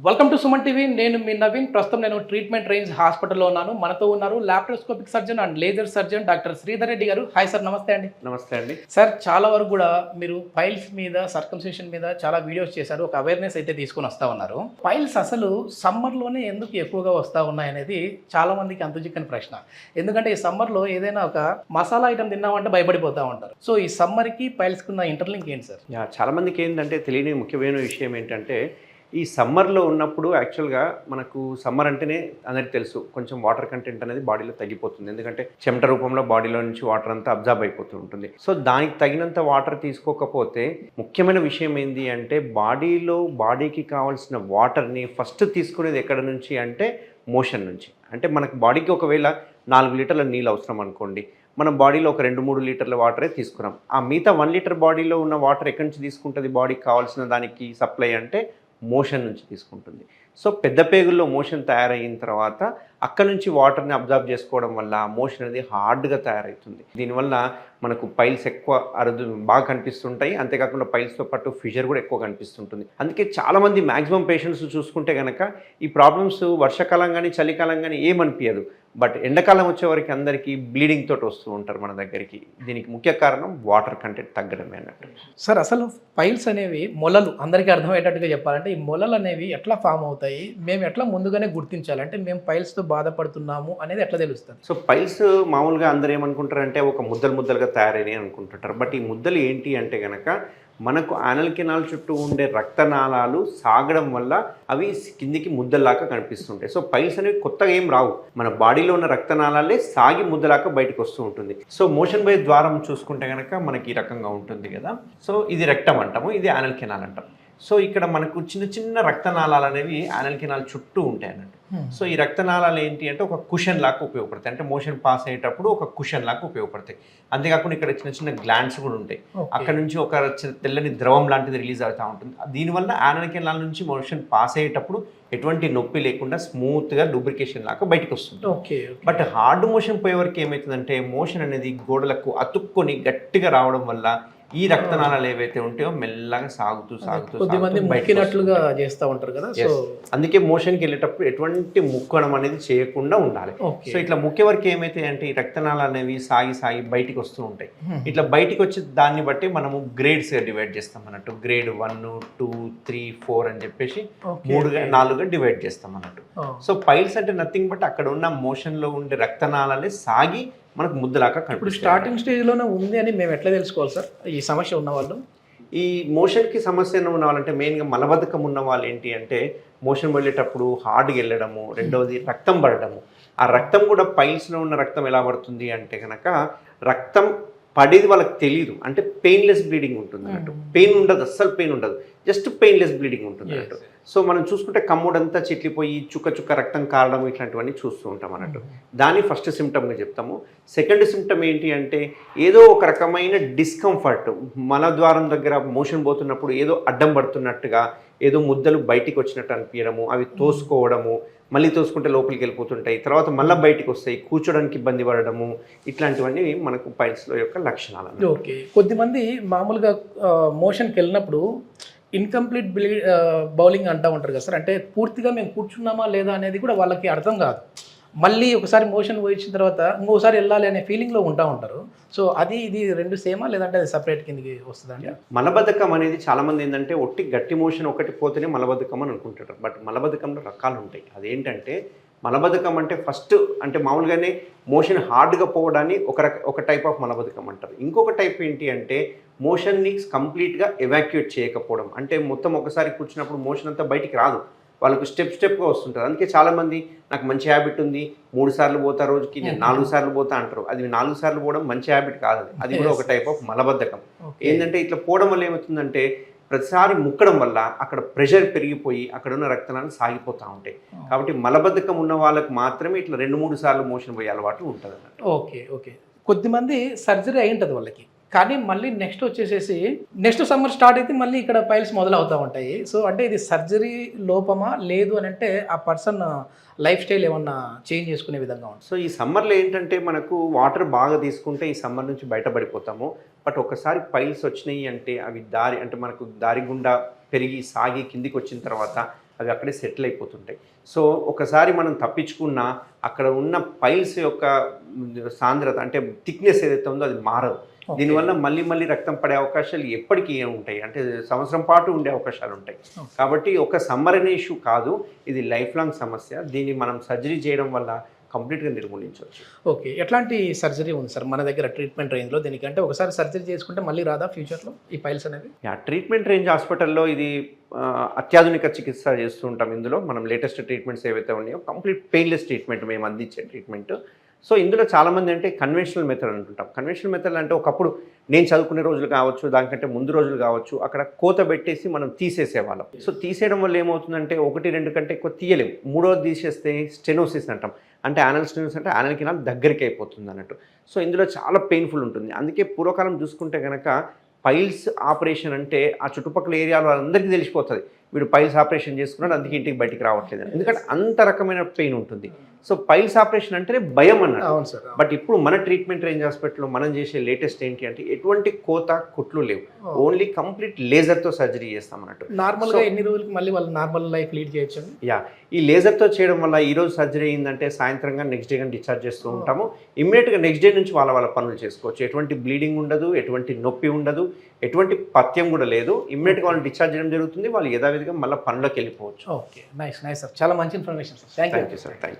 Welcome to Suman TV. నేను మీ నవీన్. ప్రస్తుతం నేను ట్రీట్మెంట్ రేంజ్ హాస్పిటల్లో ఉన్నాను. మనతో ఉన్నారు laparoscopic surgeon and laser surgeon doctor Sridhar Reddy garu. Hi sir, నమస్తే అండి. నమస్తే అండి. సార్, చాలా వరకు కూడా మీరు పైల్స్ మీద, సర్కంసిషన్ మీద చాలా వీడియోస్ చేశారు. ఒక అవేర్నెస్ అయితే తీసుకొని వస్తూ ఉన్నారు. పైల్స్ అసలు సమ్మర్లోనే ఎందుకు ఎక్కువగా వస్తూ ఉన్నాయనేది చాలా మందికి అంతుచిక్కని ప్రశ్న. ఎందుకంటే ఈ సమ్మర్లో ఏదైనా ఒక మసాలా ఐటమ్ తిన్నామంటే భయపడిపోతూ ఉంటారు. సో ఈ సమ్మర్కి పైల్స్కి ఉన్న ఇంటర్లింక్ ఏంటి సార్? చాలా మందికి ఏంటంటే తెలియని ముఖ్యమైన విషయం ఏంటంటే ఈ సమ్మర్లో ఉన్నప్పుడు యాక్చువల్గా మనకు సమ్మర్ అంటేనే అందరికీ తెలుసు కొంచెం వాటర్ కంటెంట్ అనేది బాడీలో తగ్గిపోతుంది. ఎందుకంటే చెమట రూపంలో బాడీలో నుంచి వాటర్ అంతా అబ్జర్బ్ అయిపోతూ ఉంటుంది. సో దానికి తగినంత వాటర్ తీసుకోకపోతే ముఖ్యమైన విషయం ఏంటి అంటే బాడీకి కావాల్సిన వాటర్ని ఫస్ట్ తీసుకునేది ఎక్కడ నుంచి అంటే మోషన్ నుంచి. అంటే మనకు బాడీకి ఒకవేళ 4 లీటర్ల నీళ్ళు అవసరం అనుకోండి, మన బాడీలో ఒక 2-3 లీటర్ల వాటరే తీసుకున్నాం. ఆ మిగతా 1 లీటర్ బాడీలో ఉన్న వాటర్ ఎక్కడి నుంచి తీసుకుంటుంది బాడీకి కావాల్సిన దానికి సప్లై అంటే మోషన్ నుంచి తీసుకుంటుంది. సో పెద్ద పేగుల్లో మోషన్ తయారైన తర్వాత అక్కడ నుంచి వాటర్ని అబ్జర్వ్ చేసుకోవడం వల్ల మోషన్ అనేది హార్డ్గా తయారవుతుంది. దీనివల్ల మనకు పైల్స్ ఎక్కువ బాగా కనిపిస్తుంటాయి. అంతేకాకుండా పైల్స్తో పాటు ఫిషర్ కూడా ఎక్కువ కనిపిస్తుంటుంది. అందుకే చాలామంది మ్యాక్సిమం పేషెంట్స్ చూసుకుంటే కనుక ఈ ప్రాబ్లమ్స్ వర్షాకాలం కానీ చలికాలం కానీ ఏమనిపించదు, బట్ ఎండాకాలం వచ్చేవరకు అందరికీ బ్లీడింగ్ తోటి వస్తూ ఉంటారు మన దగ్గరికి. దీనికి ముఖ్య కారణం వాటర్ కంటెంట్ తగ్గడమే అన్నట్టు. సార్, అసలు పైల్స్ అనేవి మొలలు, అందరికీ అర్థమయ్యేటట్టుగా చెప్పాలంటే ఈ మొలలు అనేవి ఎట్లా ఫామ్ అవుతాయి, మేము ఎట్లా ముందుగానే గుర్తించాలి, అంటే మేము పైల్స్తో బాధపడుతున్నాము అనేది ఎట్లా తెలుస్తుంది? సో పైల్స్ మామూలుగా అందరూ ఏమనుకుంటారంటే ఒక ముద్దలుగా తయారైనాయి అనుకుంటుంటారు. బట్ ఈ ముద్దలు ఏంటి అంటే కనుక మనకు యానల్ కెనాల్ చుట్టూ ఉండే రక్తనాళాలు సాగడం వల్ల అవి కిందికి ముద్దలాగా కనిపిస్తుంటాయి. సో పైల్స్ అనేవి కొత్తగా ఏం రావు, మన బాడీలో ఉన్న రక్తనాళాలే సాగి ముద్దలాగా బయటకు వస్తూ ఉంటుంది. సో మోషన్ బై ద్వారం చూసుకుంటే కనుక మనకి ఈ రకంగా ఉంటుంది కదా. సో ఇది రెక్టమ్ అంటాము, ఇది యానల్ కెనాల్ అంటాం. సో ఇక్కడ మనకు చిన్న చిన్న రక్తనాళాలు అనేవి యానల్ కెనాల్ చుట్టూ ఉంటాయి అన్నట్టు. సో ఈ రక్తనాళాలు ఏంటి అంటే ఒక కుషన్ లాగా ఉపయోగపడతాయి, అంటే మోషన్ పాస్ అయ్యేటప్పుడు ఒక కుషన్ లాగా ఉపయోగపడతాయి. అంతేకాకుండా ఇక్కడ చిన్న చిన్న గ్లాండ్స్ కూడా ఉంటాయి. అక్కడ నుంచి ఒక తెల్లని ద్రవం లాంటిది రిలీజ్ అవుతూ ఉంటుంది. దీనివల్ల యానల్ కెనాల్ నుంచి మోషన్ పాస్ అయ్యేటప్పుడు ఎటువంటి నొప్పి లేకుండా స్మూత్గా లూబ్రికేషన్ లాగా బయటకు వస్తుంది. బట్ హార్డ్ మోషన్ పోయే వరకు ఏమవుతుందంటే మోషన్ అనేది గోడలకు అతుక్కొని గట్టిగా రావడం వల్ల ఈ రక్తనాళాలు ఏవైతే ఉంటాయో మెల్లగా సాగుతూ ముక్కినట్లుగా చేస్తూ ఉంటారు కదా. సో అందుకే మోషన్కి వెళ్ళేటప్పుడు ఎటువంటి ముక్కడం అనేది చేయకుండా ఉండాలి. సో ఇట్లా ముఖ్య వరకు ఏమైతే అంటే ఈ రక్తనాళాలు అనేవి సాగి బయటికి వస్తూ ఉంటాయి. ఇట్లా బయటికి వచ్చి దాన్ని బట్టి మనము గ్రేడ్స్గా డివైడ్ చేస్తాం అన్నట్టు. గ్రేడ్ 1, 2, 3, 4 అని చెప్పేసి 3-4గా డివైడ్ చేస్తాం అన్నట్టు. సో పైల్స్ అంటే నథింగ్ బట్ అక్కడ ఉన్న మోషన్లో ఉండే రక్తనాళాలే సాగి మనకు ముద్దలాగా ఇప్పుడు స్టార్టింగ్ స్టేజ్లోనే ఉంది అని మేము ఎట్లా తెలుసుకోవాలి సార్ ఈ సమస్య ఉన్న వాళ్ళు? ఈ మోషన్కి సమస్య ఉన్న వాళ్ళంటే మెయిన్గా మలబద్ధకం ఉన్న వాళ్ళు ఏంటి అంటే మోషన్ వెళ్ళేటప్పుడు హార్డ్గా వెళ్ళడము, రెండవది రక్తం పడడము. ఆ రక్తం కూడా పైల్స్లో ఉన్న రక్తం ఎలా పడుతుంది అంటే కనుక రక్తం పడేది వాళ్ళకి తెలియదు, అంటే పెయిన్లెస్ బ్లీడింగ్ ఉంటుంది అన్నట్టు. పెయిన్ ఉండదు, అస్సలు పెయిన్ ఉండదు, జస్ట్ పెయిన్లెస్ బ్లీడింగ్ ఉంటుంది అన్నట్టు. సో మనం చూసుకుంటే కమ్ముడంతా చిట్లిపోయి చుక్క రక్తం కారడం ఇట్లాంటివన్నీ చూస్తూ ఉంటాం అన్నట్టు. దాన్ని ఫస్ట్ సిమ్టమ్గా చెప్తాము. సెకండ్ సిమ్టమ్ ఏంటి అంటే ఏదో ఒక రకమైన డిస్కంఫర్ట్, మలద్వారం దగ్గర మోషన్ పోతున్నప్పుడు ఏదో అడ్డం పడుతున్నట్టుగా, ఏదో ముద్దలు బయటికి వచ్చినట్టు అనిపించడము, అవి తోసుకోవడము, మళ్ళీ తోసుకుంటే లోపలికి వెళ్ళిపోతుంటాయి, తర్వాత మళ్ళీ బయటికి వస్తాయి, కూర్చోడానికి ఇబ్బంది పడడము, ఇట్లాంటివన్నీ మనకు పైల్స్లో యొక్క లక్షణాలు. ఓకే, కొద్దిమంది మామూలుగా మోషన్కి వెళ్ళినప్పుడు ఇన్కంప్లీట్ బౌలింగ్ అంటూ ఉంటారు కదా సార్. అంటే పూర్తిగా మేము కూర్చున్నామా లేదా అనేది కూడా వాళ్ళకి అర్థం కాదు. మళ్ళీ ఒకసారి మోషన్ పోయించిన తర్వాత ఇంకోసారి వెళ్ళాలి అనే ఫీలింగ్లో ఉంటారు. సో అది ఇది రెండు సేమా లేదంటే అది సపరేట్ కిందకి వస్తుందండి? మలబద్ధకం అనేది చాలామంది ఏంటంటే ఒట్టి గట్టి మోషన్ ఒకటి పోతేనే మలబద్ధకం అని అనుకుంటారు. బట్ మలబద్ధకంలో రకాలు ఉంటాయి. అదేంటంటే మలబద్ధకం అంటే ఫస్ట్ అంటే మామూలుగానే మోషన్ హార్డ్గా పోవడాన్ని ఒక టైప్ ఆఫ్ మలబద్ధకం అంటారు. ఇంకొక టైప్ ఏంటి అంటే మోషన్ని కంప్లీట్గా ఎవాక్యుయేట్ చేయకపోవడం. అంటే మొత్తం ఒకసారి కూర్చున్నప్పుడు మోషన్ అంతా బయటికి రాదు, వాళ్ళకు స్టెప్గా వస్తుంటుంది. అందుకే చాలామంది నాకు మంచి హ్యాబిట్ ఉంది, 3 సార్లు పోతా రోజుకి, నేను 4 సార్లు పోతా అంటారు. అది 4 సార్లు పోవడం మంచి హ్యాబిట్ కాదు, అది కూడా ఒక టైప్ ఆఫ్ మలబద్ధకం. ఏంటంటే ఇట్లా పోవడం వల్ల ఏమవుతుందంటే ప్రతిసారి ముక్కడం వల్ల అక్కడ ప్రెషర్ పెరిగిపోయి అక్కడ ఉన్న రక్తనాలు సాగిపోతూ ఉంటాయి. కాబట్టి మలబద్ధకం ఉన్న వాళ్ళకి మాత్రమే ఇట్లా 2-3 సార్లు మోషన్ పోయే అలవాటు ఉంటుంది అన్నట్టు. ఓకే, కొద్దిమంది సర్జరీ అయి ఉంటుంది వాళ్ళకి, కానీ మళ్ళీ నెక్స్ట్ సమ్మర్ స్టార్ట్ అయితే మళ్ళీ ఇక్కడ పైల్స్ మొదలవుతూ ఉంటాయి. సో అంటే ఇది సర్జరీ లోపమా లేదు అని అంటే ఆ పర్సన్ లైఫ్ స్టైల్ ఏమన్నా చేంజ్ చేసుకునే విధంగా ఉంటుంది? సో ఈ సమ్మర్లో ఏంటంటే మనకు వాటర్ బాగా తీసుకుంటే ఈ సమ్మర్ నుంచి బయటపడిపోతాము. బట్ ఒకసారి పైల్స్ వచ్చినాయి అంటే అవి మనకు దారి గుండా పెరిగి సాగి కిందికి వచ్చిన తర్వాత అవి అక్కడే సెటిల్ అయిపోతుంటాయి. సో ఒకసారి మనం తప్పించుకున్నా అక్కడ ఉన్న పైల్స్ యొక్క సాంద్రత అంటే థిక్నెస్ ఏదైతే ఉందో అది మారదు. దీనివల్ల మళ్ళీ మళ్ళీ రక్తం పడే అవకాశాలు ఎప్పటికీ ఉంటాయి, అంటే సంవత్సరం పాటు ఉండే అవకాశాలు ఉంటాయి. కాబట్టి ఒక సమ్మర్ అనే ఇష్యూ కాదు, ఇది లైఫ్ లాంగ్ సమస్య. దీన్ని మనం సర్జరీ చేయడం వల్ల కంప్లీట్గా నిర్మూలించవచ్చు. ఓకే, ఎట్లాంటి సర్జరీ ఉంది సార్ మన దగ్గర ట్రీట్మెంట్ రేంజ్లో దీనికి? అంటే ఒకసారి సర్జరీ చేసుకుంటే మళ్ళీ రాదా ఫ్యూచర్లో ఈ పైల్స్ అనేది? ట్రీట్మెంట్ రేంజ్ హాస్పిటల్లో ఇది అత్యాధునిక చికిత్స చేస్తూ ఉంటాం. ఇందులో మనం లేటెస్ట్ ట్రీట్మెంట్స్ ఏవైతే ఉన్నాయో కంప్లీట్ పెయిన్లెస్ ట్రీట్మెంట్ మేము అందించే ట్రీట్మెంట్. సో ఇందులో చాలామంది అంటే కన్వెన్షనల్ మెథడ్ అంటుంటాం. కన్వెన్షనల్ మెథడ్ అంటే ఒకప్పుడు నేను చదువుకునే రోజులు కావచ్చు, దానికంటే ముందు రోజులు కావచ్చు, అక్కడ కోత పెట్టేసి మనం తీసేసేవాళ్ళం. సో తీసేయడం వల్ల ఏమవుతుందంటే 1-2 కంటే ఎక్కువ తీయలేము. మూడోది తీసేస్తే స్టెనోసిస్ అంటాం, అంటే యానల్ స్టెనోసిస్ అంటే యానల్ కినాల్ దగ్గరికి అయిపోతుంది అన్నట్టు. సో ఇందులో చాలా పెయిన్ఫుల్ ఉంటుంది. అందుకే పూర్వకాలం చూసుకుంటే కనుక పైల్స్ ఆపరేషన్ అంటే ఆ చుట్టుపక్కల ఏరియాలో అందరికీ తెలిసిపోతుంది, వీడు పైల్స్ ఆపరేషన్ చేసుకున్నాడు అందుకే ఇంటికి బయటికి రావట్లేదు, ఎందుకంటే అంత రకమైన పెయిన్ ఉంటుంది. సో పైల్స్ ఆపరేషన్ అంటేనే భయం అన్నట్టు. అవును సార్. బట్ ఇప్పుడు మన ట్రీట్మెంట్ రేంజ్ హాస్పిటల్లో మనం చేసే లేటెస్ట్ ఏంటి అంటే ఎటువంటి కోత కుట్లు లేవు, ఓన్లీ కంప్లీట్ లేజర్తో సర్జరీ చేస్తాం అన్నట్టు. నార్మల్గా ఎన్ని రోజులకి మళ్ళీ వాళ్ళు నార్మల్ లైఫ్ లీడ్ చేయొచ్చు? ఈ లేజర్తో చేయడం వల్ల ఈ రోజు సర్జరీ అయిందంటే సాయంత్రంగా నెక్స్ట్ డే డిశ్చార్జ్ చేస్తూ ఉంటాము. ఇమ్మీడియట్గా నెక్స్ట్ డే నుంచి వాళ్ళ పనులు చేసుకోవచ్చు. ఎటువంటి బ్లీడింగ్ ఉండదు, ఎటువంటి నొప్పి ఉండదు, ఎటువంటి పథ్యం కూడా లేదు. ఇమ్మీడియట్గా వాళ్ళు డిశ్చార్జ్ చేయడం జరుగుతుంది, వాళ్ళు యథావిధిగా మళ్ళీ పనులకు వెళ్ళిపోవచ్చు. ఓకే, నైస్ సార్, చాలా మంచి information sir. Thank you sir. Thank you.